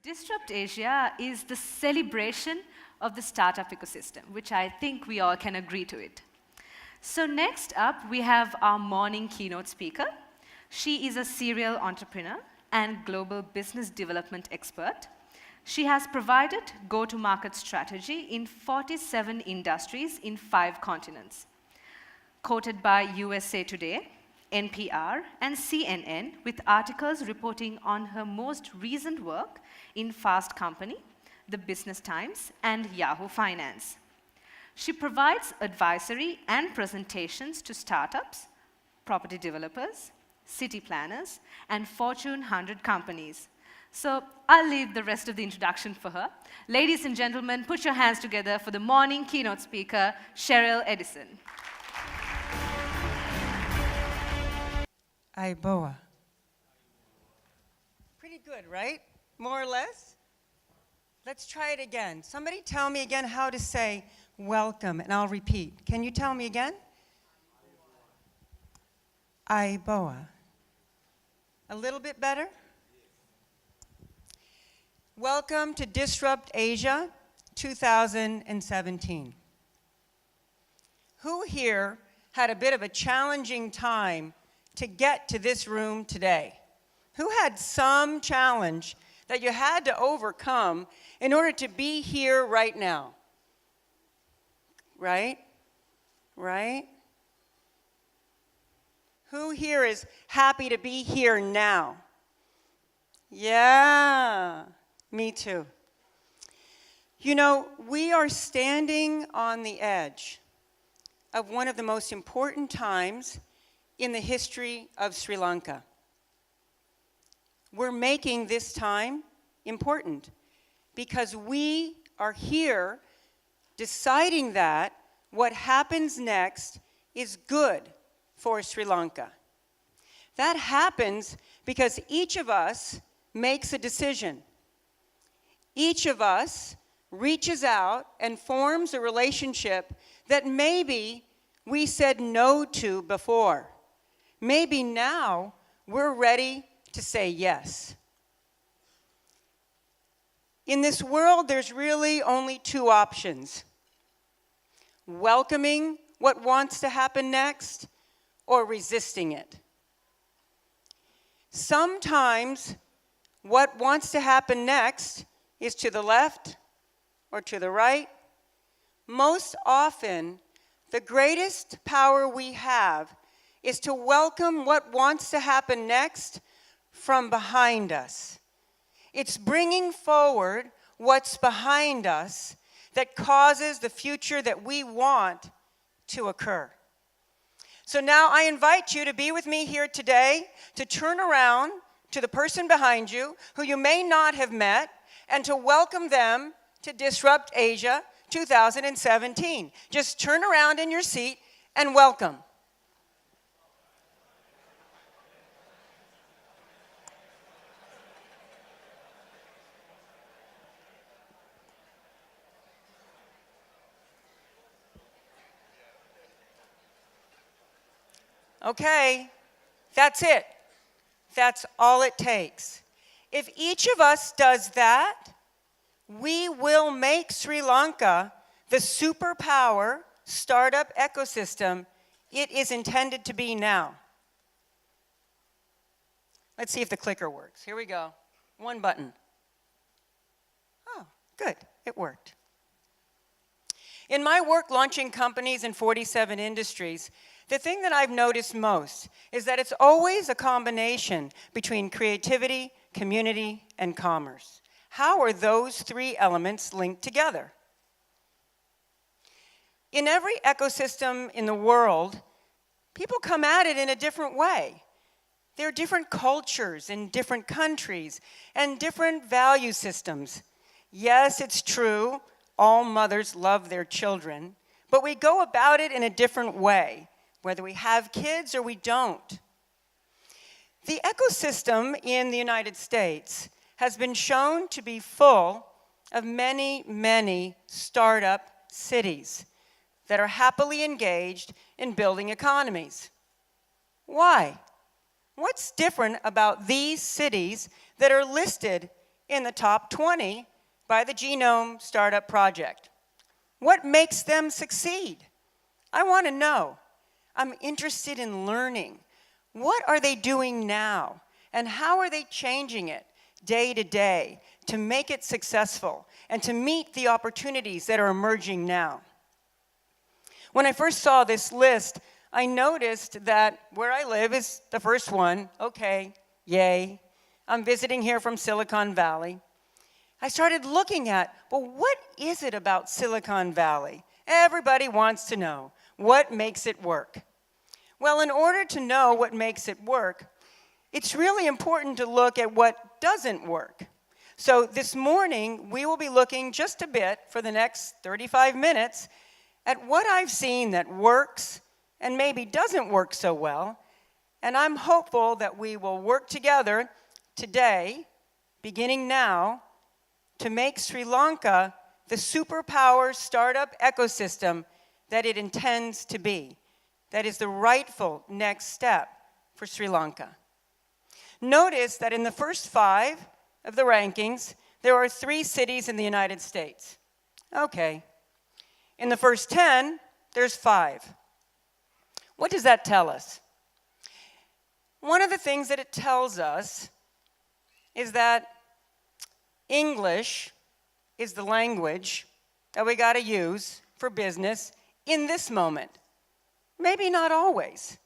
Disrupt Asia is the celebration of the startup ecosystem, which I think we all can agree to it. So next up, we have our morning keynote speaker. She is a serial entrepreneur and global business development expert. She has provided go-to-market strategy in 47 industries in 5 continents. Quoted by USA Today, NPR, and CNN, with articles reporting on her most recent work in Fast Company, The Business Times, and Yahoo Finance. She provides advisory and presentations to startups, property developers, city planners, and Fortune 100 companies. So I'll leave the rest of the introduction for her. Ladies and gentlemen, put your hands together for the morning keynote speaker, Sheryl Edison. Aiboa. Pretty good, right? More or less? Let's try it again. Somebody tell me again how to say welcome, and I'll repeat. Can you tell me again? Aiboa. A little bit better? Welcome to Disrupt Asia 2017. Who here had a bit of a challenging time to get to this room today? Who had some challenge that you had to overcome in order to be here right now? Right? Right? Who here is happy to be here now? Yeah, me too. You know, we are standing on the edge of one of the most important times in the history of Sri Lanka. We're making this time important because we are here deciding that what happens next is good for Sri Lanka. That happens because each of us makes a decision. Each of us reaches out and forms a relationship that maybe we said no to before. Maybe now we're ready to say yes. In this world, there's really only 2 options: welcoming what wants to happen next or resisting it. Sometimes what wants to happen next is to the left or to the right. Most often, the greatest power we have is to welcome what wants to happen next from behind us. It's bringing forward what's behind us that causes the future that we want to occur. So now I invite you to be with me here today, to turn around to the person behind you who you may not have met, and to welcome them to Disrupt Asia 2017. Just turn around in your seat and welcome. Okay, that's it. That's all it takes. If each of us does that, we will make Sri Lanka the superpower startup ecosystem it is intended to be now. Let's see if the clicker works. Here we go. 1 button. Oh, good. It worked. In my work launching companies in 47 industries, the thing that I've noticed most is that it's always a combination between creativity, community, and commerce. How are those 3 elements linked together? In every ecosystem in the world, people come at it in a different way. There are different cultures in different countries and different value systems. Yes, it's true, all mothers love their children, but we go about it in a different way, whether we have kids or we don't. The ecosystem in the United States has been shown to be full of many, many startup cities that are happily engaged in building economies. Why? What's different about these cities that are listed in the top 20 by the Genome Startup Project. What makes them succeed? I want to know. I'm interested in learning. What are they doing now? And how are they changing it day to day to make it successful and to meet the opportunities that are emerging now? When I first saw this list, I noticed that where I live is the first one. Okay, yay. I'm visiting here from Silicon Valley. I started looking at, well, what is it about Silicon Valley? Everybody wants to know, what makes it work? Well, in order to know what makes it work, it's really important to look at what doesn't work. So this morning, we will be looking just a bit for the next 35 minutes at what I've seen that works and maybe doesn't work so well. And I'm hopeful that we will work together today, beginning now, to make Sri Lanka the superpower startup ecosystem that it intends to be. That is the rightful next step for Sri Lanka. Notice that in the first 5 of the rankings, there are 3 cities in the United States. Okay. In the first 10, there's 5. What does that tell us? One of the things that it tells us is that English is the language that we got to use for business in this moment. Maybe not always.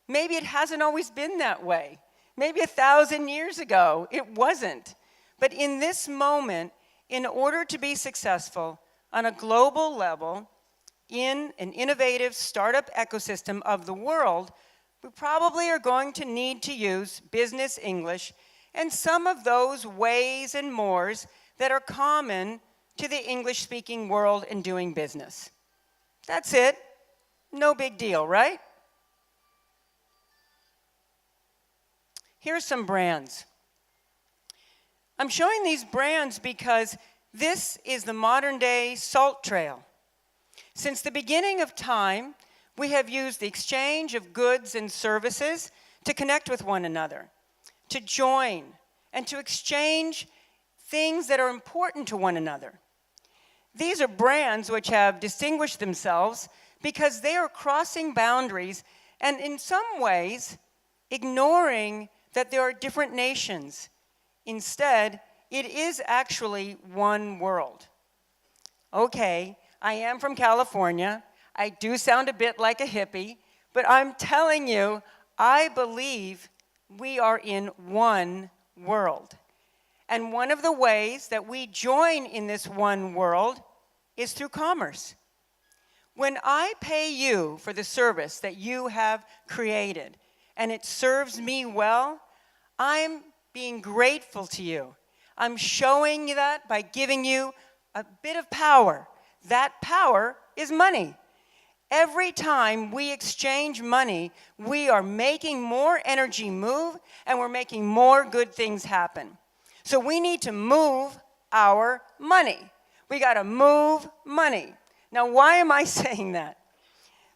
Maybe it hasn't always been that way. Maybe 1,000 years ago, it wasn't. But in this moment, in order to be successful on a global level, in an innovative startup ecosystem of the world, we probably are going to need to use business English and some of those ways and mores that are common to the English-speaking world in doing business. That's it. No big deal, right? Here are some brands. I'm showing these brands because this is the modern-day salt trail. Since the beginning of time, we have used the exchange of goods and services to connect with one another, to join, and to exchange things that are important to one another. These are brands which have distinguished themselves because they are crossing boundaries and in some ways ignoring that there are different nations. Instead, it is actually one world. Okay, I am from California. I do sound a bit like a hippie, but I'm telling you, I believe we are in one world. And one of the ways that we join in this one world is through commerce. When I pay you for the service that you have created, and it serves me well, I'm being grateful to you. I'm showing you that by giving you a bit of power. That power is money. Every time we exchange money, we are making more energy move, and we're making more good things happen. So we need to move our money. We got to move money. Now, why am I saying that?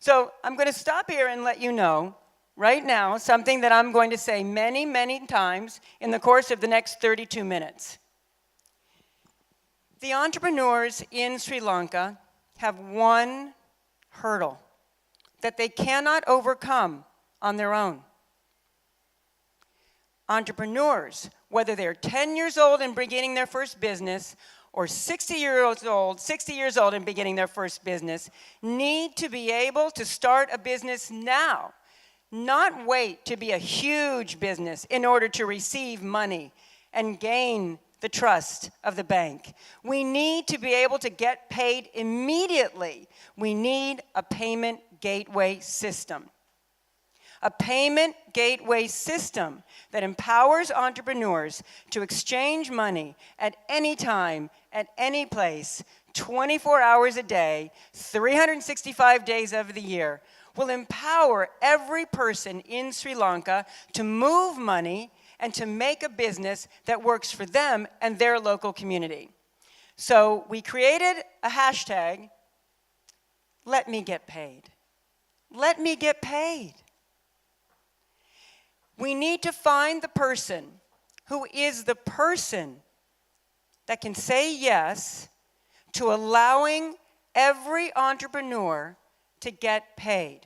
So I'm going to stop here and let you know right now something that I'm going to say many, many times in the course of the next 32 minutes. The entrepreneurs in Sri Lanka have one hurdle that they cannot overcome on their own. Entrepreneurs, whether they're 10 years old and beginning their first business or 60 years old and beginning their first business, need to be able to start a business now, not wait to be a huge business in order to receive money and gain the trust of the bank. We need to be able to get paid immediately. We need a payment gateway system. A payment gateway system that empowers entrepreneurs to exchange money at any time, at any place, 24 hours a day, 365 days of the year, will empower every person in Sri Lanka to move money and to make a business that works for them and their local community. So we created a hashtag, let me get paid. Let me get paid. We need to find the person who is the person that can say yes to allowing every entrepreneur to get paid,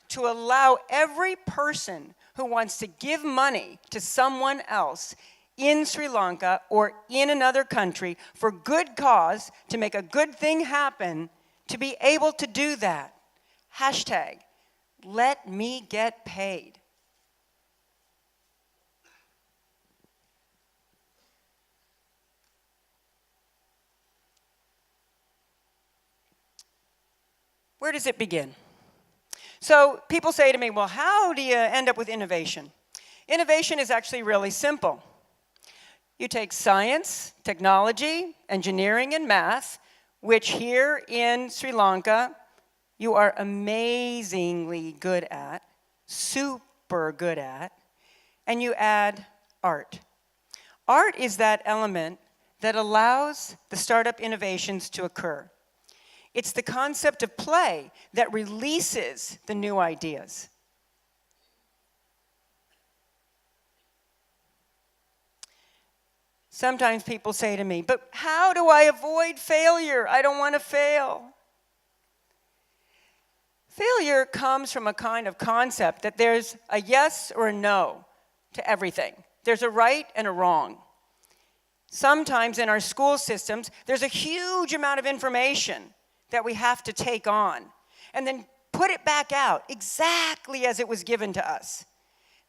to allow every person who wants to give money to someone else in Sri Lanka or in another country for good cause, to make a good thing happen, to be able to do that. Hashtag, let me get paid. Where does it begin? So people say to me, well, how do you end up with innovation? Innovation is actually really simple. You take science, technology, engineering, and math, which here in Sri Lanka, you are amazingly good at, super good at, and you add art. Art is that element that allows the startup innovations to occur. It's the concept of play that releases the new ideas. Sometimes people say to me, but how do I avoid failure? I don't want to fail. Failure comes from a kind of concept that there's a yes or a no to everything. There's a right and a wrong. Sometimes in our school systems, there's a huge amount of information that we have to take on and then put it back out exactly as it was given to us.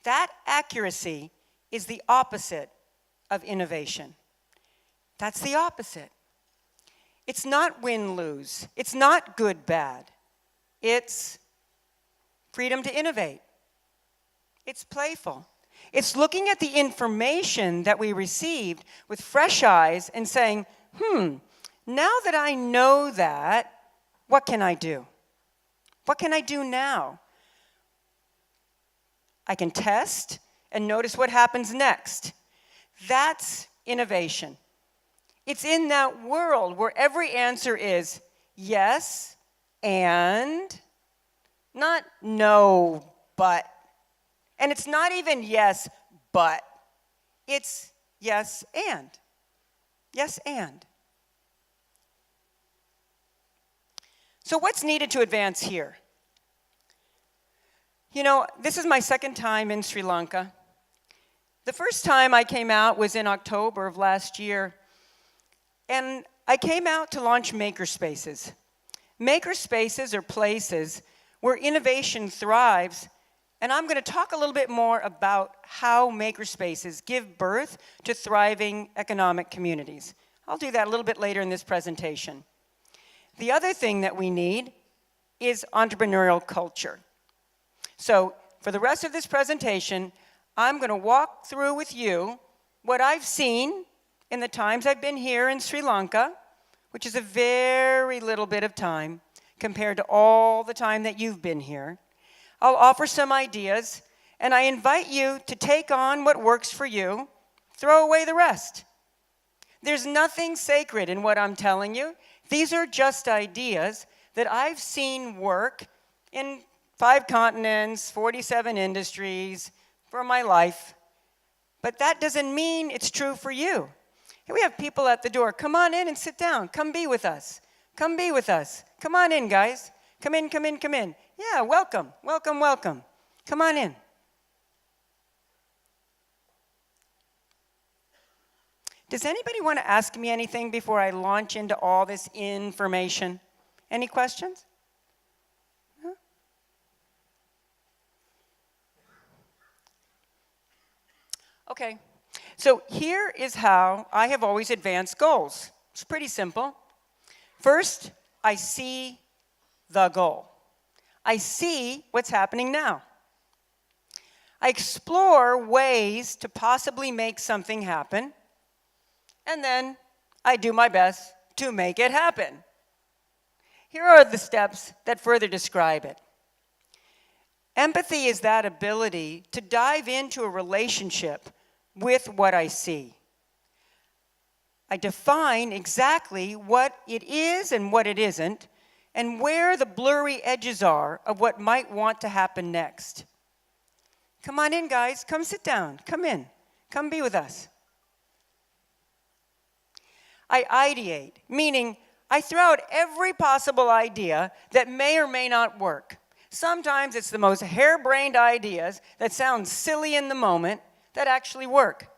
That accuracy is the opposite of innovation. That's the opposite. It's not win-lose. It's not good-bad. It's freedom to innovate. It's playful. It's looking at the information that we received with fresh eyes and saying, now that I know that, what can I do? What can I do now? I can test and notice what happens next. That's innovation. It's in that world where every answer is yes and, not no, but. And it's not even yes, but. It's yes and. Yes and. So what's needed to advance here? You know, this is my second time in Sri Lanka. The first time I came out was in October of last year, and I came out to launch Makerspaces. Makerspaces are places where innovation thrives, and I'm going to talk a little bit more about how Makerspaces give birth to thriving economic communities. I'll do that a little bit later in this presentation. The other thing that we need is entrepreneurial culture. So for the rest of this presentation, I'm going to walk through with you what I've seen in the times I've been here in Sri Lanka, which is a very little bit of time compared to all the time that you've been here. I'll offer some ideas, and I invite you to take on what works for you, throw away the rest. There's nothing sacred in what I'm telling you. These are just ideas that I've seen work in 5 continents, 47 industries for my life. But that doesn't mean it's true for you. Here we have people at the door. Come on in and sit down. Come be with us. Come be with us. Come on in, guys. Come in, come in, come in. Yeah, welcome, welcome, welcome. Come on in. Does anybody want to ask me anything before I launch into all this information? Any questions? No? Okay, so here is how I have always advanced goals. It's pretty simple. First, I see the goal. I see what's happening now. I explore ways to possibly make something happen. And then I do my best to make it happen. Here are the steps that further describe it. Empathy is that ability to dive into a relationship with what I see. I define exactly what it is and what it isn't, and where the blurry edges are of what might want to happen next. Come on in, guys. Come sit down. Come in. Come be with us. I ideate, meaning I throw out every possible idea that may or may not work. Sometimes it's the most harebrained ideas that sound silly in the moment that actually work.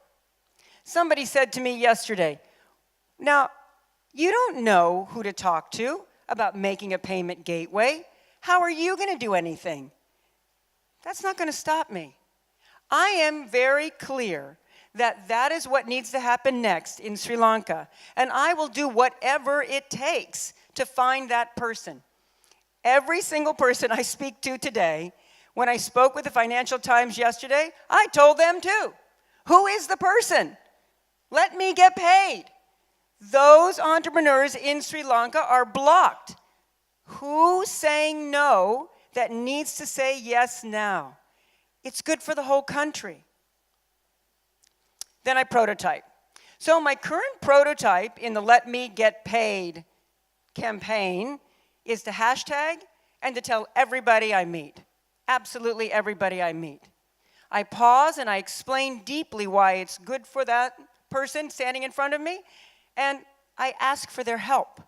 Somebody said to me yesterday, now, you don't know who to talk to about making a payment gateway. How are you going to do anything? That's not going to stop me. I am very clear that that is what needs to happen next in Sri Lanka, and I will do whatever it takes to find that person. Every single person I speak to today, when I spoke with the Financial Times yesterday, I told them too. Who is the person? Let me get paid. Those entrepreneurs in Sri Lanka are blocked. Who's saying no that needs to say yes now? It's good for the whole country. Then I prototype. So my current prototype in the Let Me Get Paid campaign is to hashtag and to tell everybody I meet. Absolutely everybody I meet. I pause and I explain deeply why it's good for that person standing in front of me, and I ask for their help.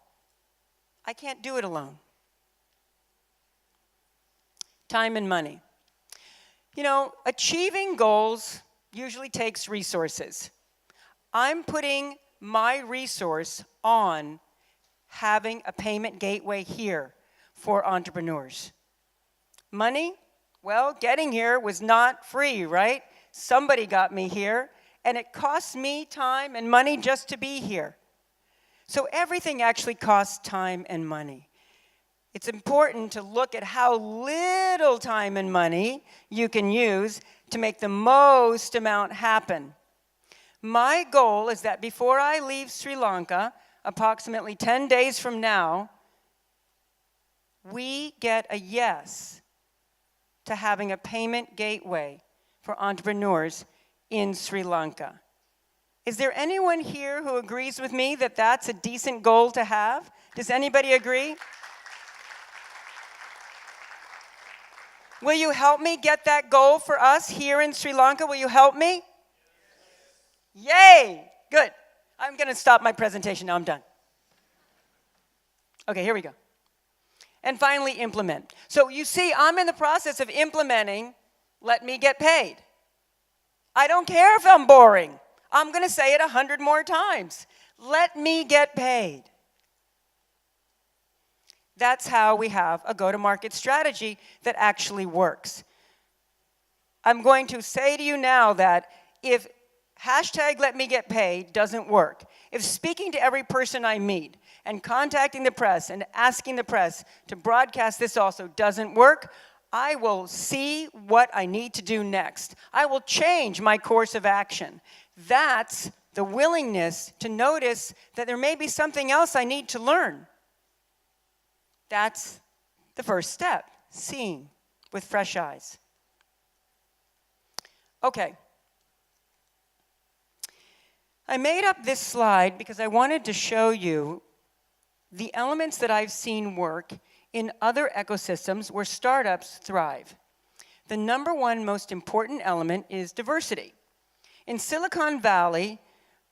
I can't do it alone. Time and money. You know, achieving goals usually takes resources. I'm putting my resource on having a payment gateway here for entrepreneurs. Money? Well, getting here was not free, right? Somebody got me here, and it costs me time and money just to be here. So everything actually costs time and money. It's important to look at how little time and money you can use to make the most amount happen. My goal is that before I leave Sri Lanka, approximately 10 days from now, we get a yes to having a payment gateway for entrepreneurs in Sri Lanka. Is there anyone here who agrees with me that that's a decent goal to have? Does anybody agree? Will you help me get that goal for us here in Sri Lanka? Will you help me? Yay! Good. I'm going to stop my presentation now. I'm done. Okay, here we go. And finally, implement. So you see, I'm in the process of implementing Let Me Get Paid. I don't care if I'm boring. I'm going to say it 100 more times. Let me get paid. That's how we have a go-to-market strategy that actually works. I'm going to say to you now that if hashtag Let Me Get Paid doesn't work, if speaking to every person I meet and contacting the press and asking the press to broadcast this also doesn't work, I will see what I need to do next. I will change my course of action. That's the willingness to notice that there may be something else I need to learn. That's the first step, seeing with fresh eyes. Okay. I made up this slide because I wanted to show you the elements that I've seen work in other ecosystems where startups thrive. The number one most important element is diversity. In Silicon Valley,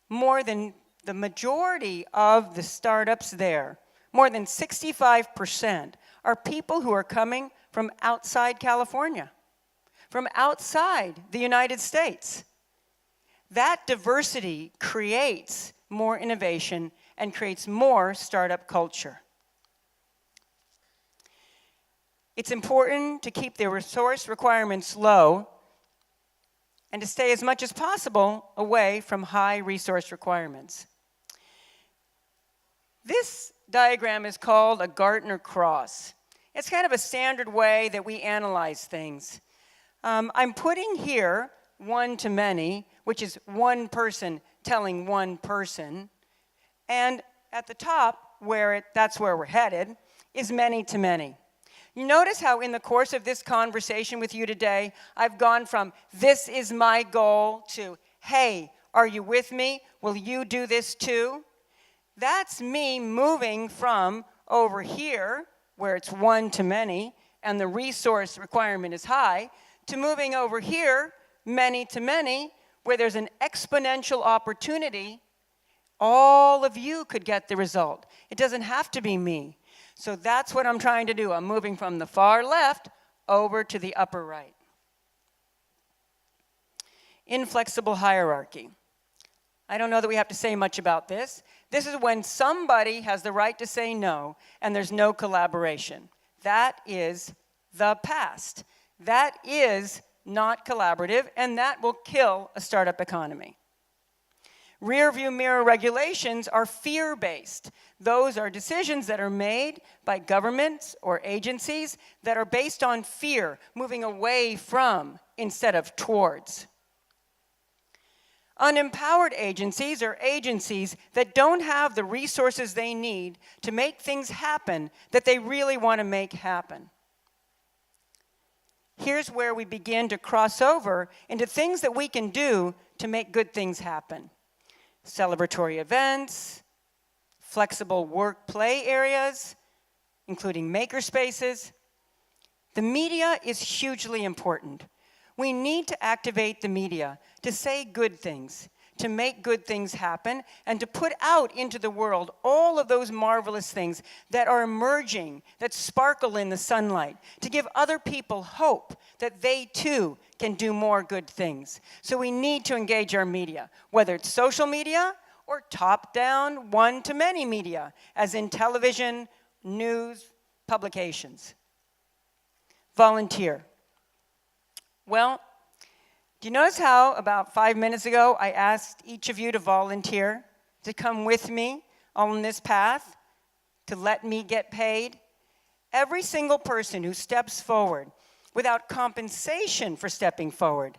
more than the majority of the startups there, more than 65%, are people who are coming from outside California, from outside the United States. That diversity creates more innovation and creates more startup culture. It's important to keep the resource requirements low and to stay as much as possible away from high resource requirements. This diagram is called a Gartner cross. It's kind of a standard way that we analyze things. I'm putting here one to many, which is one person telling one person. And at the top, that's where we're headed, is many to many. You notice how in the course of this conversation with you today, I've gone from this is my goal to, hey, are you with me? Will you do this too? That's me moving from over here, where it's one to many, and the resource requirement is high, to moving over here, many to many, where there's an exponential opportunity All of you could get the result. It doesn't have to be me. So that's what I'm trying to do. I'm moving from the far left over to the upper right. Inflexible hierarchy. I don't know that we have to say much about this. This is when somebody has the right to say no and there's no collaboration. That is the past. That is not collaborative, and that will kill a startup economy. Rear view mirror regulations are fear-based. Those are decisions that are made by governments or agencies that are based on fear, moving away from instead of towards. Unempowered agencies are agencies that don't have the resources they need to make things happen that they really want to make happen. Here's where we begin to cross over into things that we can do to make good things happen. Celebratory events, flexible work-play areas, including makerspaces. The media is hugely important. We need to activate the media to say good things, to make good things happen, and to put out into the world all of those marvelous things that are emerging, that sparkle in the sunlight, to give other people hope that they too can do more good things. So we need to engage our media, whether it's social media or top-down, one-to-many media, as in television, news, publications. Volunteer. Well, do you notice how about 5 minutes ago I asked each of you to volunteer, to come with me on this path, to let me get paid? Every single person who steps forward without compensation for stepping forward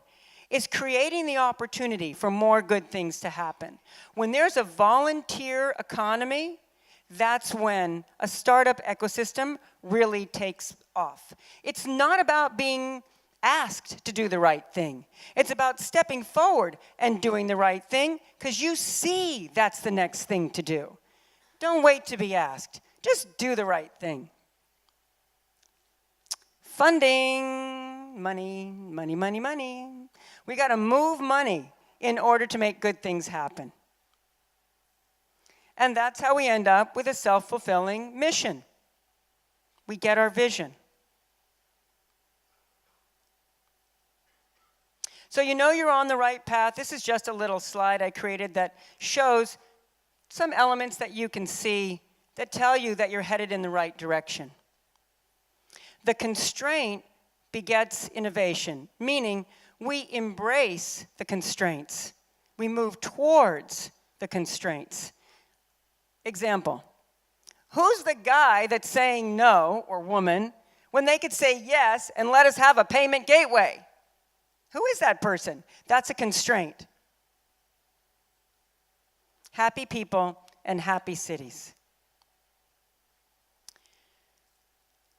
is creating the opportunity for more good things to happen. When there's a volunteer economy, that's when a startup ecosystem really takes off. It's not about being asked to do the right thing. It's about stepping forward and doing the right thing because you see that's the next thing to do. Don't wait to be asked. Just do the right thing. Funding, money, money, money, money. We got to move money in order to make good things happen. And that's how we end up with a self-fulfilling mission. We get our vision. So you know you're on the right path. This is just a little slide I created that shows some elements that you can see that tell you that you're headed in the right direction. The constraint begets innovation, meaning we embrace the constraints. We move towards the constraints. Example, who's the guy that's saying no, or woman, when they could say yes and let us have a payment gateway? Who is that person? That's a constraint. Happy people and happy cities.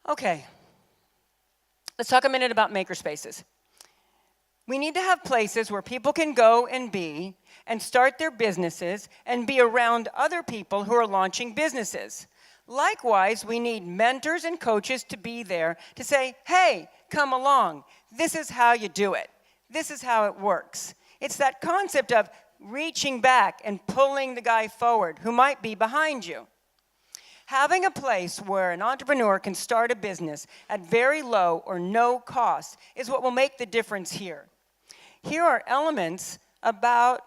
Okay, let's talk a minute about makerspaces. We need to have places where people can go and be and start their businesses and be around other people who are launching businesses. Likewise, we need mentors and coaches to be there to say, hey, come along. This is how you do it. This is how it works. It's that concept of reaching back and pulling the guy forward who might be behind you. Having a place where an entrepreneur can start a business at very low or no cost is what will make the difference here. Here are elements about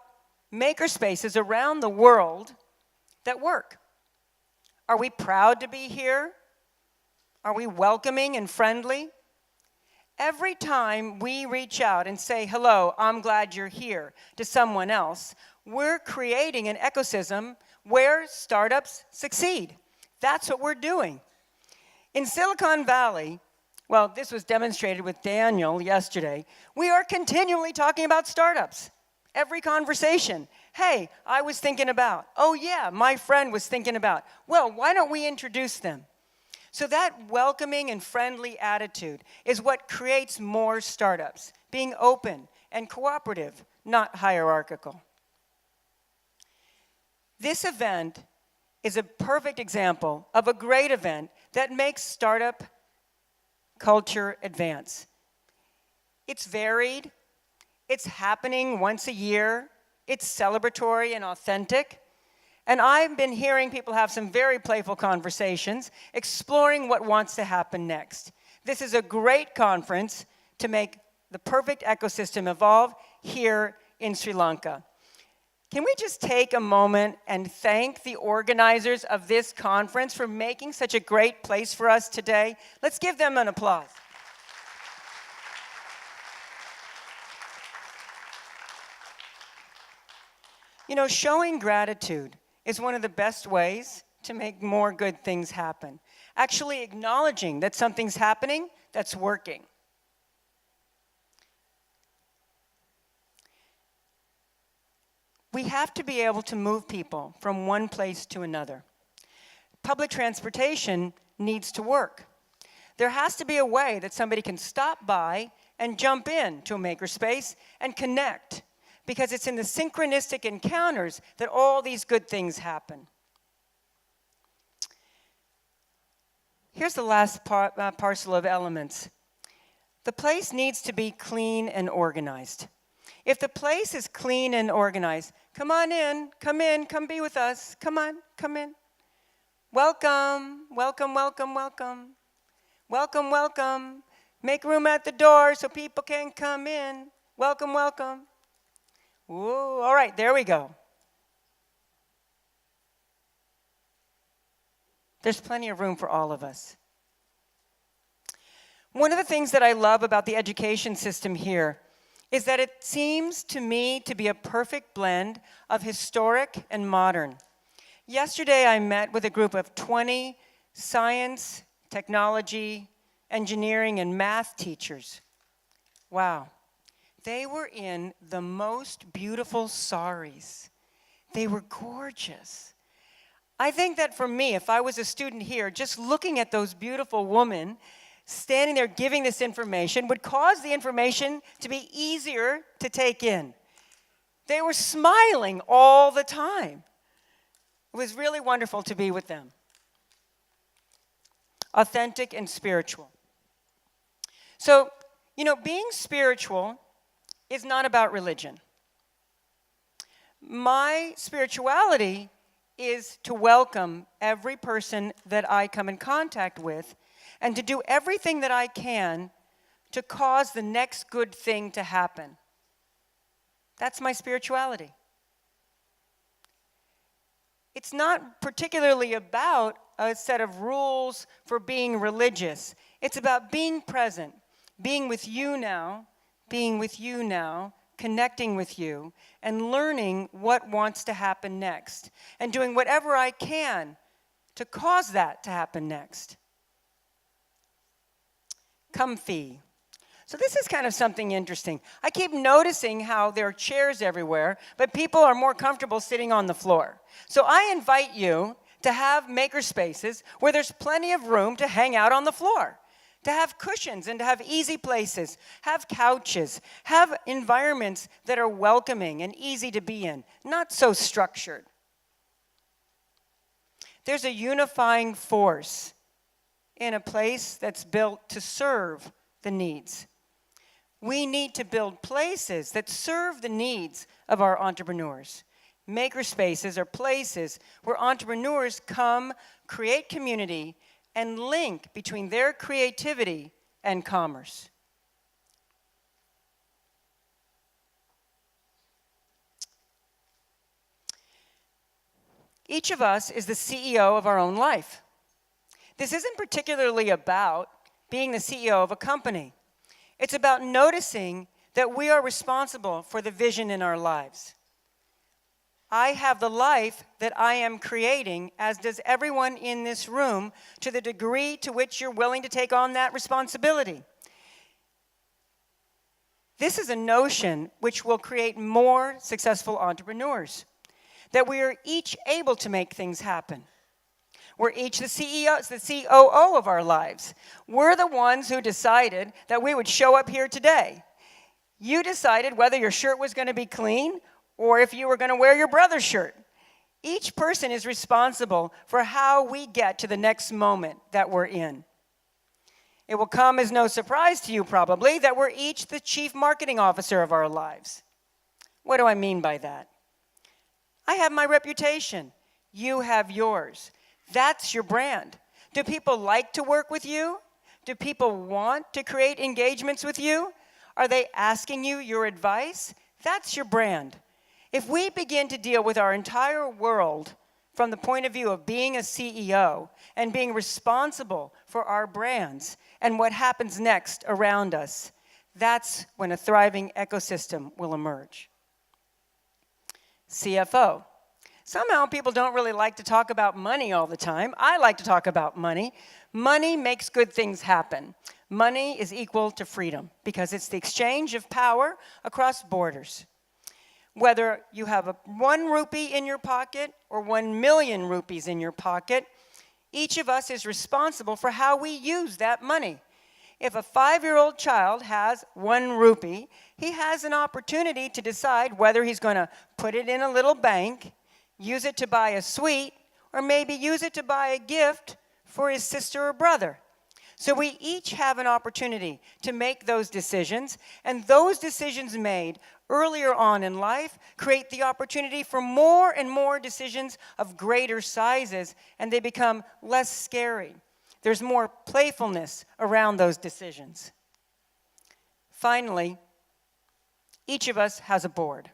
makerspaces around the world that work. Are we proud to be here? Are we welcoming and friendly? Every time we reach out and say, hello, I'm glad you're here, to someone else, we're creating an ecosystem where startups succeed. That's what we're doing. In Silicon Valley, well, this was demonstrated with Daniel yesterday, we are continually talking about startups. Every conversation. Hey, I was thinking about. Oh yeah, my friend was thinking about. Well, why don't we introduce them? So that welcoming and friendly attitude is what creates more startups, being open and cooperative, not hierarchical. This event is a perfect example of a great event that makes startup culture advance. It's varied, it's happening once a year, it's celebratory and authentic, And I've been hearing people have some very playful conversations, exploring what wants to happen next. This is a great conference to make the perfect ecosystem evolve here in Sri Lanka. Can we just take a moment and thank the organizers of this conference for making such a great place for us today? Let's give them an applause. You know, showing gratitude is one of the best ways to make more good things happen. Actually acknowledging that something's happening that's working. We have to be able to move people from one place to another. Public transportation needs to work. There has to be a way that somebody can stop by and jump in to a makerspace and connect, because it's in the synchronistic encounters that all these good things happen. Here's the last parcel of elements. The place needs to be clean and organized. If the place is clean and organized, come on in, come be with us. Come on, come in. Welcome, welcome, welcome, welcome. Welcome, welcome. Make room at the door so people can come in. Welcome, welcome. Ooh, all right, there we go. There's plenty of room for all of us. One of the things that I love about the education system here is that it seems to me to be a perfect blend of historic and modern. Yesterday I met with a group of 20 science, technology, engineering, and math teachers. Wow. They were in the most beautiful saris. They were gorgeous. I think that for me, if I was a student here, just looking at those beautiful women standing there giving this information would cause the information to be easier to take in. They were smiling all the time. It was really wonderful to be with them. Authentic and spiritual. So, you know, being spiritual is not about religion. My spirituality is to welcome every person that I come in contact with and to do everything that I can to cause the next good thing to happen. That's my spirituality. It's not particularly about a set of rules for being religious. It's about being present, being with you now, connecting with you, and learning what wants to happen next, and doing whatever I can to cause that to happen next. Comfy. So this is kind of something interesting. I keep noticing how there are chairs everywhere, but people are more comfortable sitting on the floor. So I invite you to have makerspaces where there's plenty of room to hang out on the floor, to have cushions and to have easy places, have couches, have environments that are welcoming and easy to be in, not so structured. There's a unifying force in a place that's built to serve the needs. We need to build places that serve the needs of our entrepreneurs. Makerspaces are places where entrepreneurs come, create community, and link between their creativity and commerce. Each of us is the CEO of our own life. This isn't particularly about being the CEO of a company. It's about noticing that we are responsible for the vision in our lives. I have the life that I am creating, as does everyone in this room, to the degree to which you're willing to take on that responsibility. This is a notion which will create more successful entrepreneurs, that we are each able to make things happen. We're each the CEOs, the COO of our lives. We're the ones who decided that we would show up here today. You decided whether your shirt was going to be clean or if you were going to wear your brother's shirt. Each person is responsible for how we get to the next moment that we're in. It will come as no surprise to you probably that we're each the chief marketing officer of our lives. What do I mean by that? I have my reputation. You have yours. That's your brand. Do people like to work with you? Do people want to create engagements with you? Are they asking you your advice? That's your brand. If we begin to deal with our entire world from the point of view of being a CEO and being responsible for our brands and what happens next around us, that's when a thriving ecosystem will emerge. CFO. Somehow people don't really like to talk about money all the time. I like to talk about money. Money makes good things happen. Money is equal to freedom because it's the exchange of power across borders. Whether you have 1 rupee in your pocket or 1 million rupees in your pocket, each of us is responsible for how we use that money. If a 5-year-old child has 1 rupee, he has an opportunity to decide whether he's going to put it in a little bank, use it to buy a sweet, or maybe use it to buy a gift for his sister or brother. So we each have an opportunity to make those decisions, and those decisions made earlier on in life create the opportunity for more and more decisions of greater sizes, and they become less scary. There's more playfulness around those decisions. Finally, each of us has a board.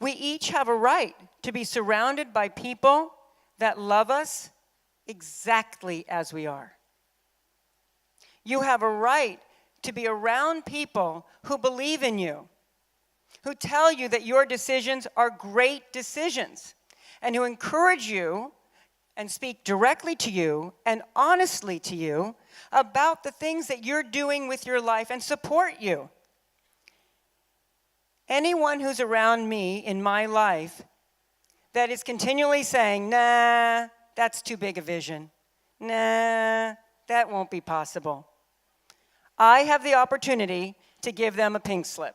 We each have a right to be surrounded by people that love us exactly as we are. You have a right to be around people who believe in you, who tell you that your decisions are great decisions, and who encourage you and speak directly to you and honestly to you about the things that you're doing with your life and support you. Anyone who's around me in my life that is continually saying, nah, that's too big a vision. Nah, that won't be possible. I have the opportunity to give them a pink slip.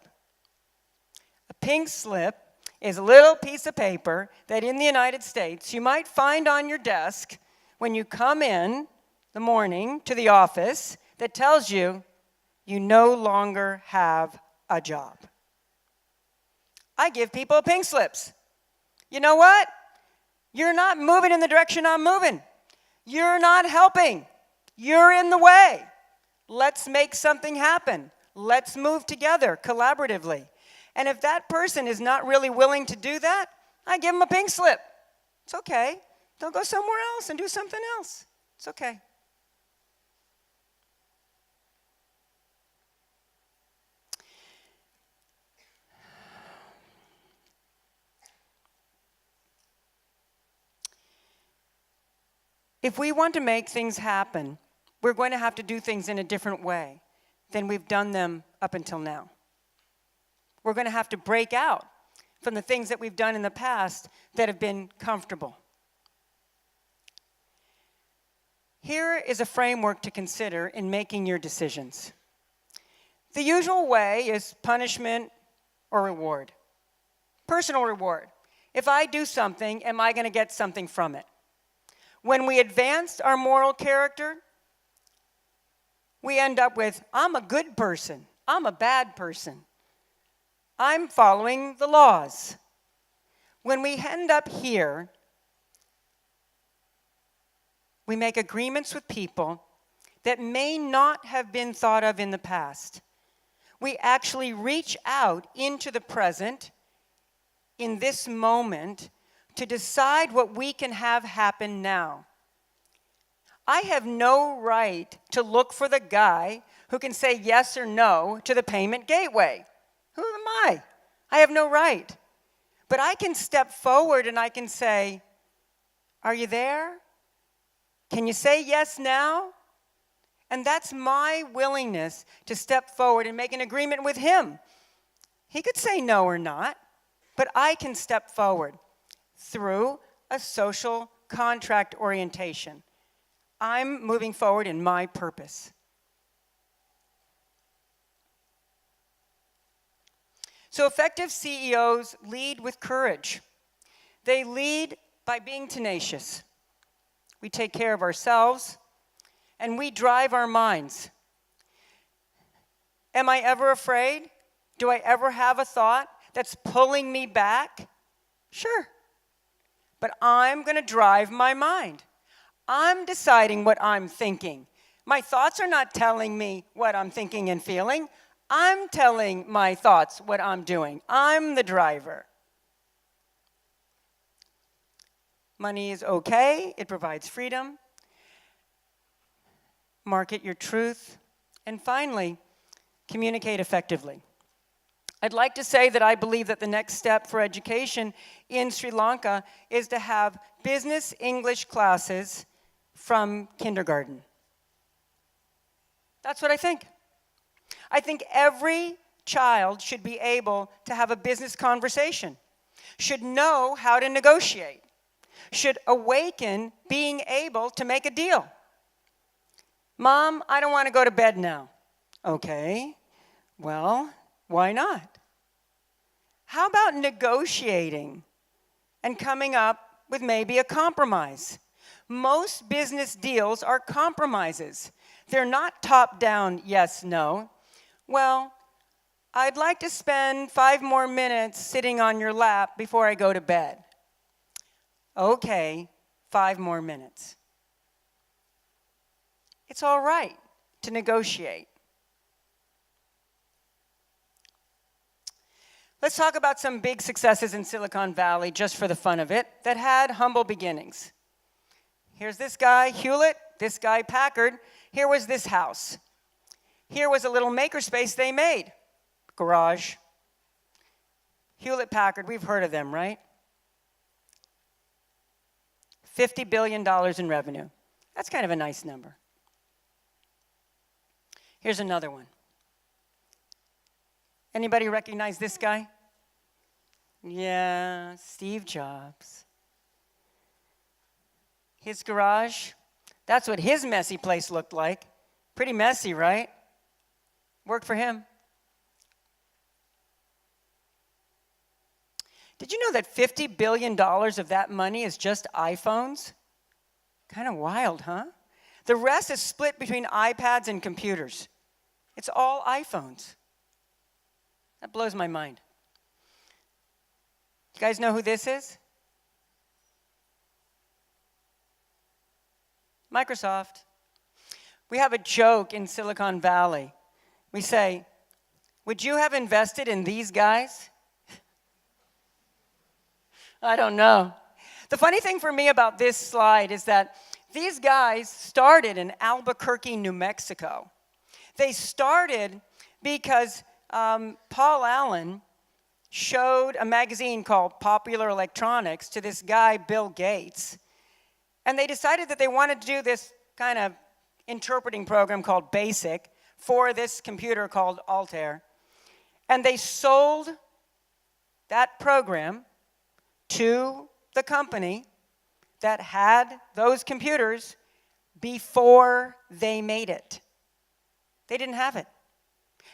A pink slip is a little piece of paper that in the United States you might find on your desk when you come in the morning to the office that tells you you no longer have a job. I give people pink slips. You know what? You're not moving in the direction I'm moving. You're not helping. You're in the way. Let's make something happen. Let's move together collaboratively. And if that person is not really willing to do that, I give them a pink slip. It's okay. They'll go somewhere else and do something else. It's okay. If we want to make things happen, we're going to have to do things in a different way than we've done them up until now. We're going to have to break out from the things that we've done in the past that have been comfortable. Here is a framework to consider in making your decisions. The usual way is punishment or reward. Personal reward. If I do something, am I going to get something from it? When we advance our moral character, we end up with, I'm a good person, I'm a bad person. I'm following the laws. When we end up here, we make agreements with people that may not have been thought of in the past. We actually reach out into the present, in this moment, to decide what we can have happen now. I have no right to look for the guy who can say yes or no to the payment gateway. Who am I? I have no right. But I can step forward and I can say, are you there? Can you say yes now? And that's my willingness to step forward and make an agreement with him. He could say no or not, but I can step forward through a social contract orientation. I'm moving forward in my purpose. So effective CEOs lead with courage. They lead by being tenacious. We take care of ourselves, and we drive our minds. Am I ever afraid? Do I ever have a thought that's pulling me back? Sure, but I'm going to drive my mind. I'm deciding what I'm thinking. My thoughts are not telling me what I'm thinking and feeling. I'm telling my thoughts what I'm doing. I'm the driver. Money is okay. It provides freedom. Market your truth. And finally, communicate effectively. I'd like to say that I believe that the next step for education in Sri Lanka is to have business English classes from kindergarten. That's what I think. I think every child should be able to have a business conversation, should know how to negotiate, should awaken being able to make a deal. Mom, I don't want to go to bed now. Okay, well, why not? How about negotiating and coming up with maybe a compromise? Most business deals are compromises. They're not top-down, yes, no. Well, I'd like to spend 5 more minutes sitting on your lap before I go to bed. Okay, 5 more minutes. It's all right to negotiate. Let's talk about some big successes in Silicon Valley, just for the fun of it, that had humble beginnings. Here's this guy, Hewlett, this guy, Packard. Here was this house. Here was a little makerspace they made. Garage. Hewlett Packard, we've heard of them, right? $50 billion in revenue. That's kind of a nice number. Here's another one. Anybody recognize this guy? Yeah, Steve Jobs. His garage, that's what his messy place looked like. Pretty messy, right? Worked for him. Did you know that $50 billion of that money is just iPhones? Kind of wild, huh? The rest is split between iPads and computers. It's all iPhones. That blows my mind. You guys know who this is? Microsoft. We have a joke in Silicon Valley. We say, would you have invested in these guys? I don't know. The funny thing for me about this slide is that these guys started in Albuquerque, New Mexico. They started because Paul Allen showed a magazine called Popular Electronics to this guy, Bill Gates. And they decided that they wanted to do this kind of interpreting program called BASIC for this computer called Altair. And they sold that program to the company that had those computers before they made it. They didn't have it.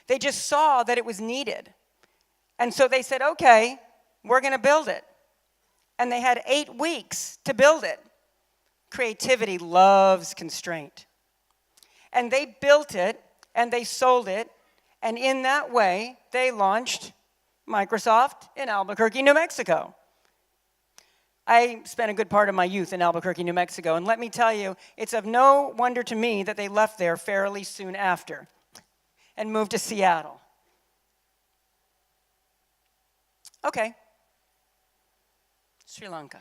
They just saw that it was needed. And so they said, okay, we're going to build it. And they had 8 weeks to build it. Creativity loves constraint. And they built it, and they sold it, and in that way, they launched Microsoft in Albuquerque, New Mexico. I spent a good part of my youth in Albuquerque, New Mexico, and let me tell you, it's of no wonder to me that they left there fairly soon after and moved to Seattle. Okay. Sri Lanka.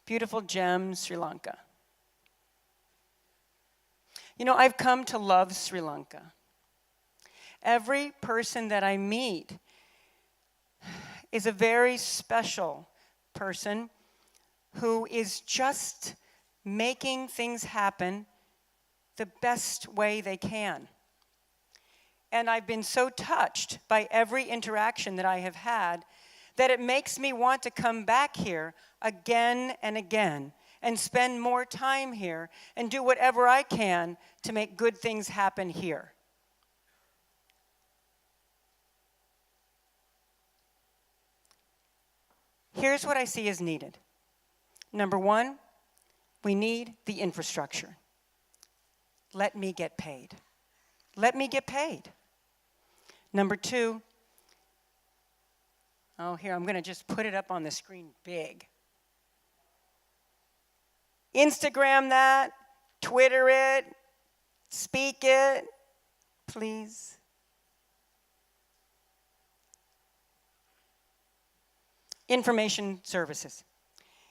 Beautiful gem, Sri Lanka. You know, I've come to love Sri Lanka. Every person that I meet is a very special person who is just making things happen the best way they can. And I've been so touched by every interaction that I have had that it makes me want to come back here again and again and spend more time here and do whatever I can to make good things happen here. Here's what I see as needed. Number one, we need the infrastructure. Let me get paid. Let me get paid. Number two, Oh, here, I'm going to just put it up on the screen big. Instagram that, Twitter it, speak it, please. Information services.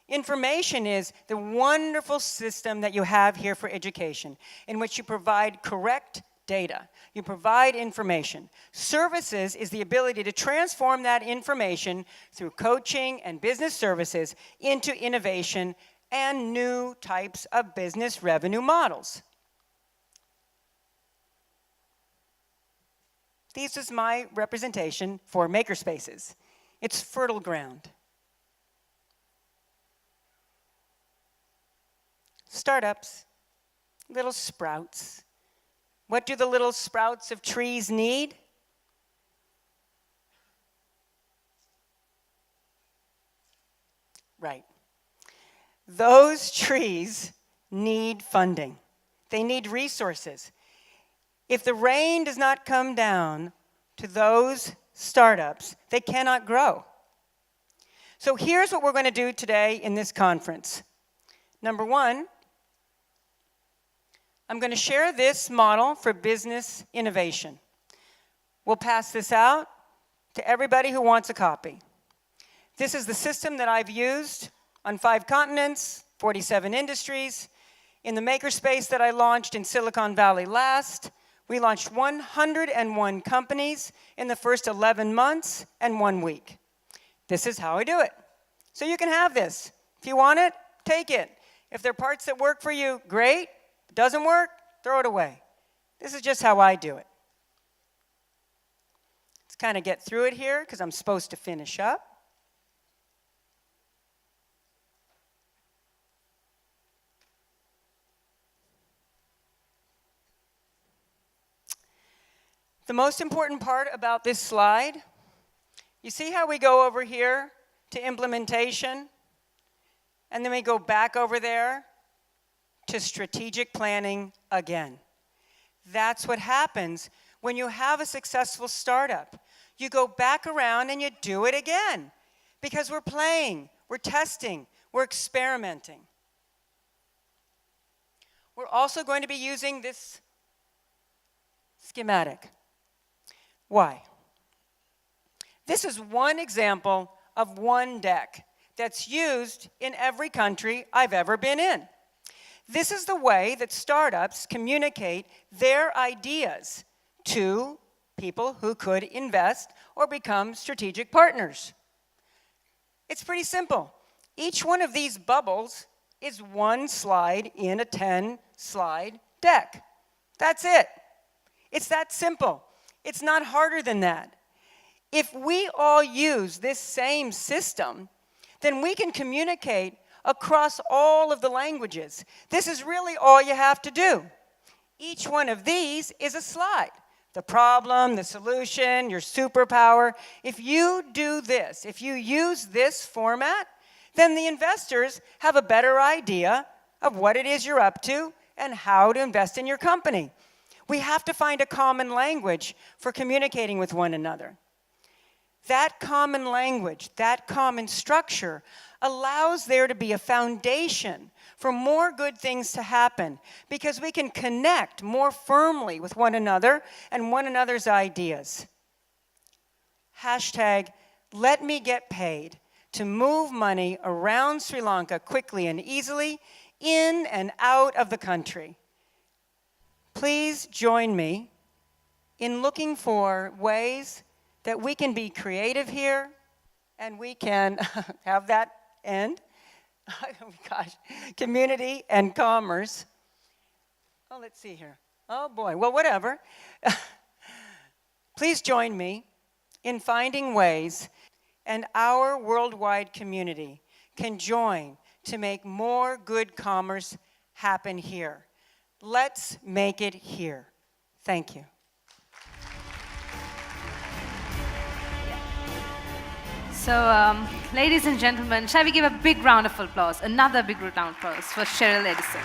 Information is the wonderful system that you have here for education, in which you provide correct data. You provide information. Services is the ability to transform that information through coaching and business services into innovation and new types of business revenue models. This is my representation for Makerspaces. It's fertile ground. Startups, little sprouts. What do the little sprouts of trees need? Right. Those trees need funding. They need resources. If the rain does not come down to those startups, they cannot grow. So here's what we're going to do today in this conference. Number one, I'm going to share this model for business innovation. We'll pass this out to everybody who wants a copy. This is the system that I've used on 5 continents, 47 industries. In the Makerspace that I launched in Silicon Valley last, we launched 101 companies in the first 11 months and 1 week. This is how I do it. So you can have this. If you want it, take it. If there are parts that work for you, great. If it doesn't work, throw it away. This is just how I do it. Let's kind of get through it here because I'm supposed to finish up. The most important part about this slide, you see how we go over here to implementation, and then we go back over there to strategic planning again. That's what happens when you have a successful startup. You go back around and you do it again because we're playing, we're testing, we're experimenting. We're also going to be using this schematic. Why? This is one example of one deck that's used in every country I've ever been in. This is the way that startups communicate their ideas to people who could invest or become strategic partners. It's pretty simple. Each one of these bubbles is one slide in a 10-slide deck. That's it. It's that simple. It's not harder than that. If we all use this same system, then we can communicate across all of the languages. This is really all you have to do. Each one of these is a slide. The problem, the solution, your superpower. If you do this, if you use this format, then the investors have a better idea of what it is you're up to and how to invest in your company. We have to find a common language for communicating with one another. That common language, that common structure allows there to be a foundation for more good things to happen because we can connect more firmly with one another and one another's ideas. Hashtag, let me get paid to move money around Sri Lanka quickly and easily in and out of the country. Please join me in looking for ways that we can be creative here and we can have that end. Oh gosh, community and commerce. Oh, let's see here. Oh boy, well, whatever. Please join me in finding ways and our worldwide community can join to make more good commerce happen here. Let's make it here. Thank you. So, ladies and gentlemen, shall we give a big round of applause, another big round of applause for Sheryl Edison.